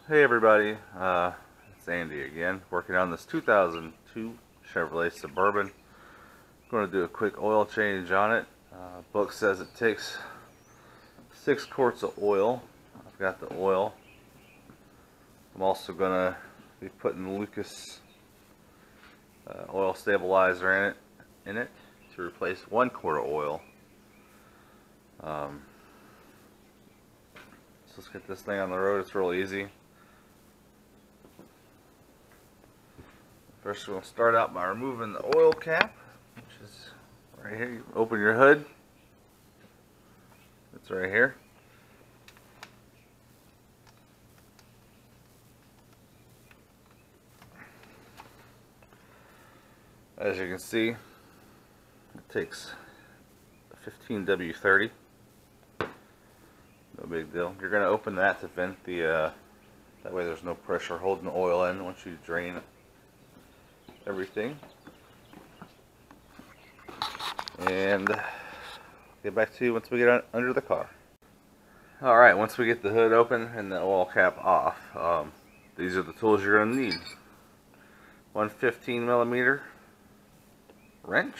Hey everybody, it's Andy again, working on this 2002 Chevrolet Suburban. I'm going to do a quick oil change on it. Book says it takes 6 quarts of oil. I've got the oil. I'm also going to be putting Lucas oil stabilizer in it to replace 1 quart of oil. So let's get this thing on the road. It's real easy. First, we're going to start out by removing the oil cap, which is right here. You open your hood. It's right here. As you can see, it takes a 15W30. No big deal. You're going to open that to vent the, that way there's no pressure holding the oil in once you drain everything. And get back to you once we get under the car. Alright, once we get the hood open and the oil cap off, these are the tools you're going to need. One 15mm wrench,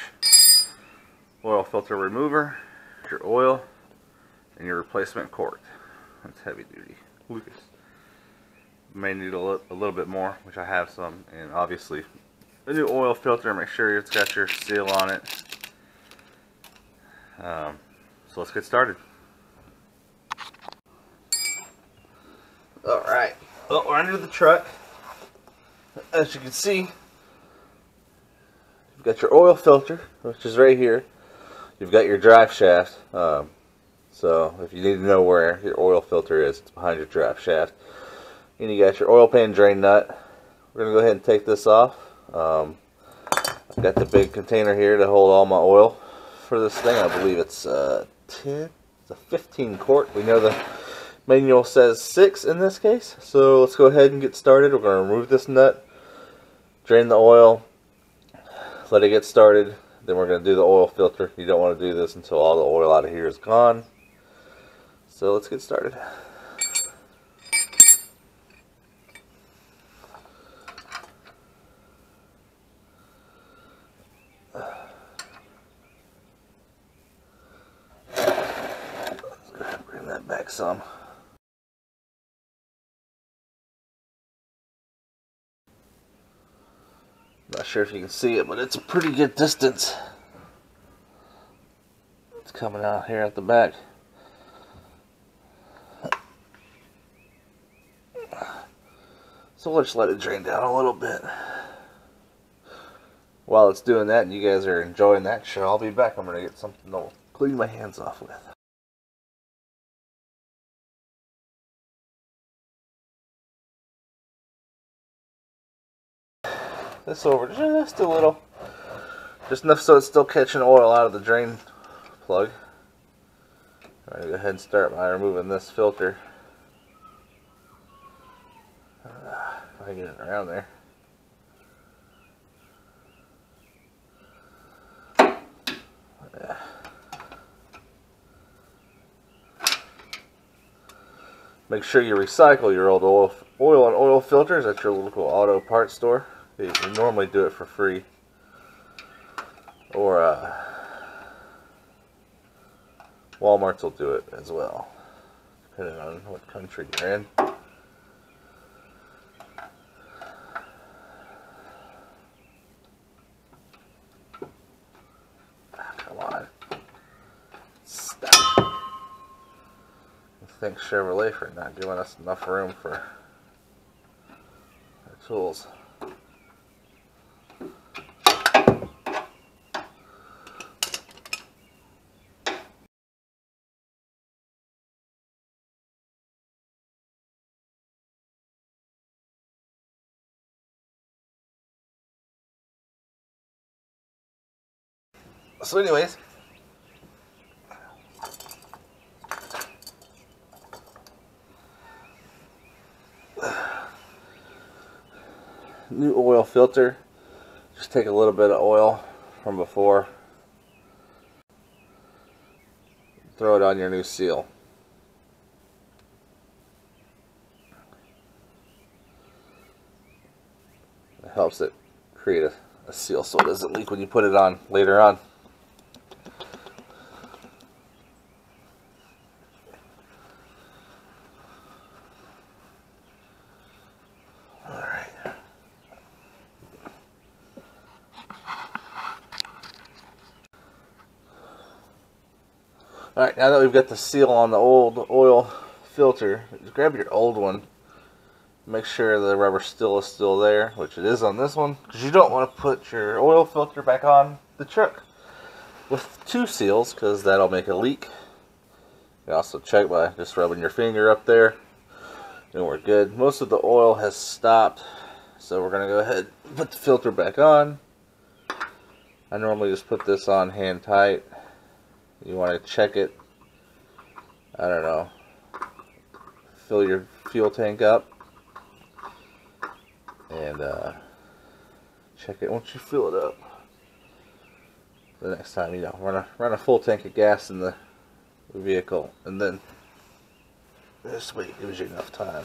oil filter remover, your oil, and your replacement quart. That's heavy duty. Lucas. You may need a little bit more, which I have some, and obviously a new oil filter. Make sure it's got your seal on it. So let's get started. Alright, well, we're under the truck. As you can see, you've got your oil filter, which is right here. You've got your drive shaft. So if you need to know where your oil filter is, it's behind your drive shaft. And you got your oil pan drain nut. We're going to go ahead and take this off. I've got the big container here to hold all my oil for this thing. I believe it's a 15 quart. We know the manual says 6 in this case. So let's go ahead and get started. We're going to remove this nut, drain the oil, let it get started. Then we're going to do the oil filter. You don't want to do this until all the oil out of here is gone. So let's get started. Bring that back some. Not sure if you can see it, but it's a pretty good distance. It's coming out here at the back. So we'll just let it drain down a little bit. While it's doing that and you guys are enjoying that show, I'll be back. I'm going to get something to clean my hands off with. This over just a little. Just enough so it's still catching oil out of the drain plug. I'm going to go ahead and start by removing this filter. If I can get it around there. Yeah. Make sure you recycle your old oil and oil filters at your local auto parts store. You normally do it for free. Or Walmart's will do it as well, depending on what country you're in. Come on. Stop. Thanks Chevrolet for not giving us enough room for our tools. So anyways, new oil filter. Just take a little bit of oil from before, throw it on your new seal. It helps it create a seal so it doesn't leak when you put it on later on. Alright, now that we've got the seal on the old oil filter, just grab your old one. Make sure the rubber still is still there, which it is on this one, because you don't want to put your oil filter back on the truck with two seals, because that'll make a leak. You can also check by just rubbing your finger up there, and we're good. Most of the oil has stopped, so we're going to go ahead and put the filter back on. I normally just put this on hand tight. You want to check it, I don't know, fill your fuel tank up, and check it once you fill it up. The next time, you know, run a full tank of gas in the vehicle, and then this way it gives you enough time.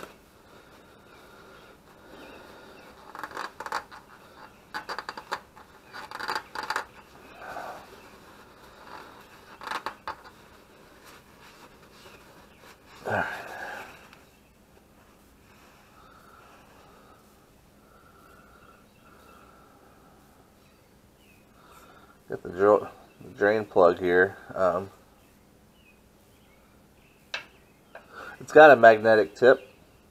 Alright. Got the drain plug here. It's got a magnetic tip.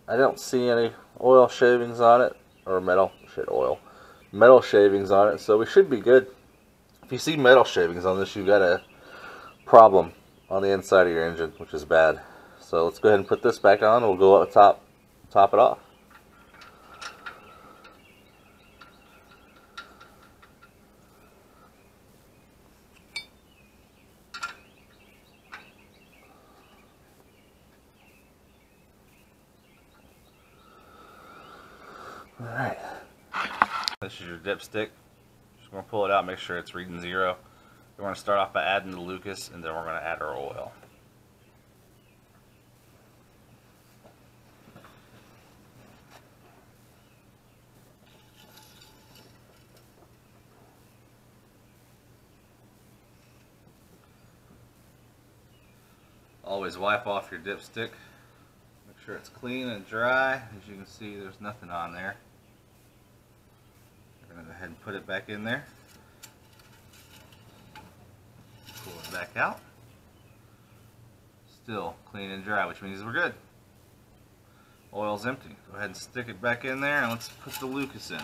I don't see any oil shavings on it, or metal shavings on it, so we should be good. If you see metal shavings on this, you've got a problem on the inside of your engine, which is bad. So let's go ahead and put this back on. We'll go up top it off. Alright. This is your dipstick. Just going to pull it out, make sure it's reading 0. We're going to start off by adding the Lucas, and then we're going to add our oil. Always wipe off your dipstick. Make sure it's clean and dry. As you can see, there's nothing on there. We're going to go ahead and put it back in there. Pull it back out. Still clean and dry, which means we're good. Oil's empty. Go ahead and stick it back in there, and let's put the Lucas in.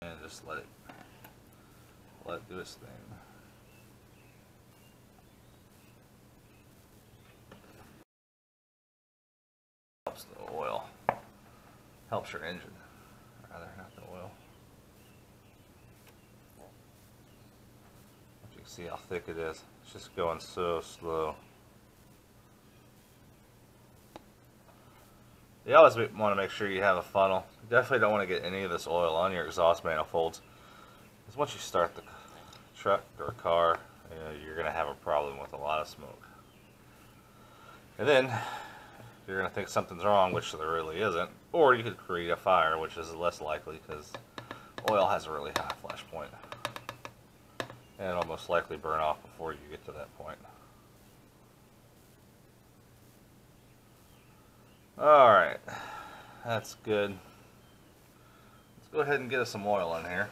And just let it do its thing. Helps the oil. Helps your engine. Rather, not the oil. You can see how thick it is. It's just going so slow. You always want to make sure you have a funnel. You definitely don't want to get any of this oil on your exhaust manifolds, because once you start the truck or car, you know, you're going to have a problem with a lot of smoke. And then you're going to think something's wrong, which there really isn't, or you could create a fire, which is less likely because oil has a really high flash point, and it'll most likely burn off before you get to that point. Alright, that's good. Let's go ahead and get us some oil in here.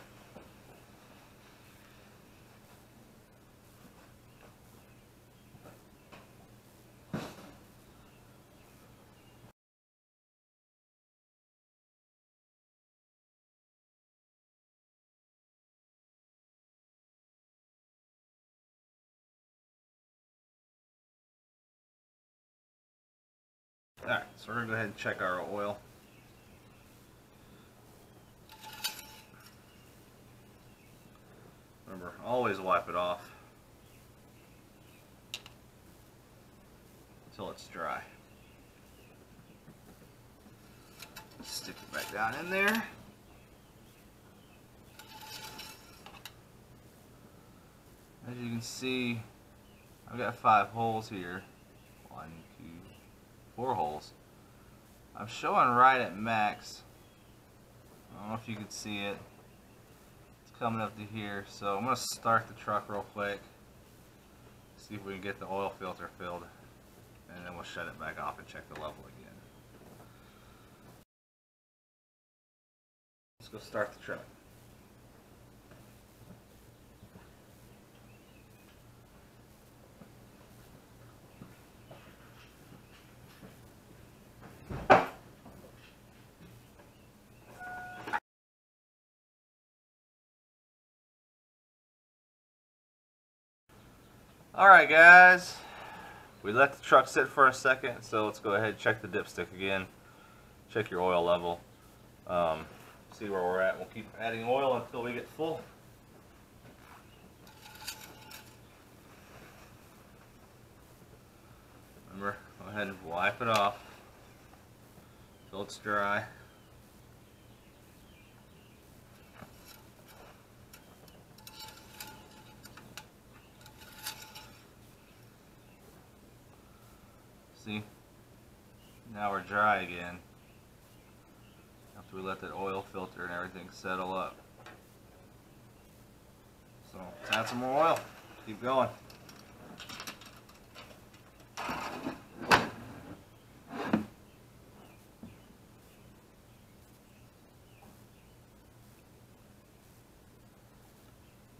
Alright, so we're going to go ahead and check our oil. Remember, always wipe it off until it's dry. Stick it back down in there. As you can see, I've got 5 holes here. 1, 2, 4 holes. I'm showing right at max. I don't know if you can see it. It's coming up to here, so I'm going to start the truck real quick. See if we can get the oil filter filled, and then we'll shut it back off and check the level again. Let's go start the truck. Alright guys, we let the truck sit for a second, so let's go ahead and check the dipstick again. Check your oil level. See where we're at. We'll keep adding oil until we get full. Remember, go ahead and wipe it off until it's dry. See, now we're dry again after we let that oil filter and everything settle up. So let's add some more oil. Keep going.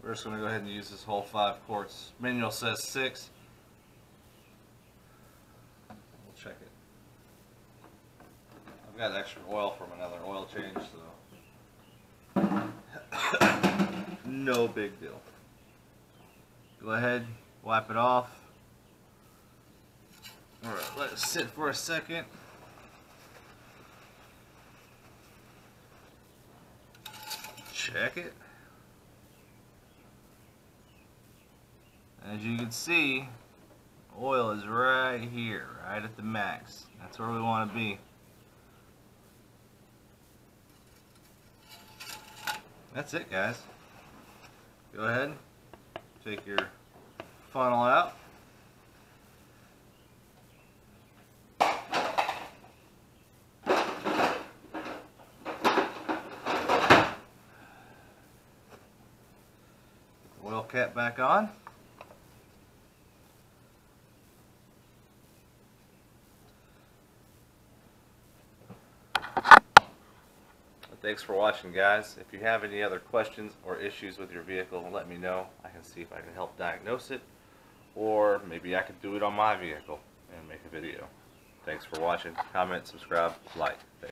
We're just going to go ahead and use this whole 5 quarts. Manual says 6. Check it. I've got extra oil from another oil change, so no big deal. Go ahead, wipe it off. Alright, let it sit for a second. Check it. As you can see, oil is right here, right at the max. That's where we want to be. That's it, guys. Go ahead, take your funnel out. Oil cap back on. Thanks for watching, guys. If you have any other questions or issues with your vehicle, let me know. I can see if I can help diagnose it, or maybe I could do it on my vehicle and make a video. Thanks for watching. Comment, subscribe, like. Thanks.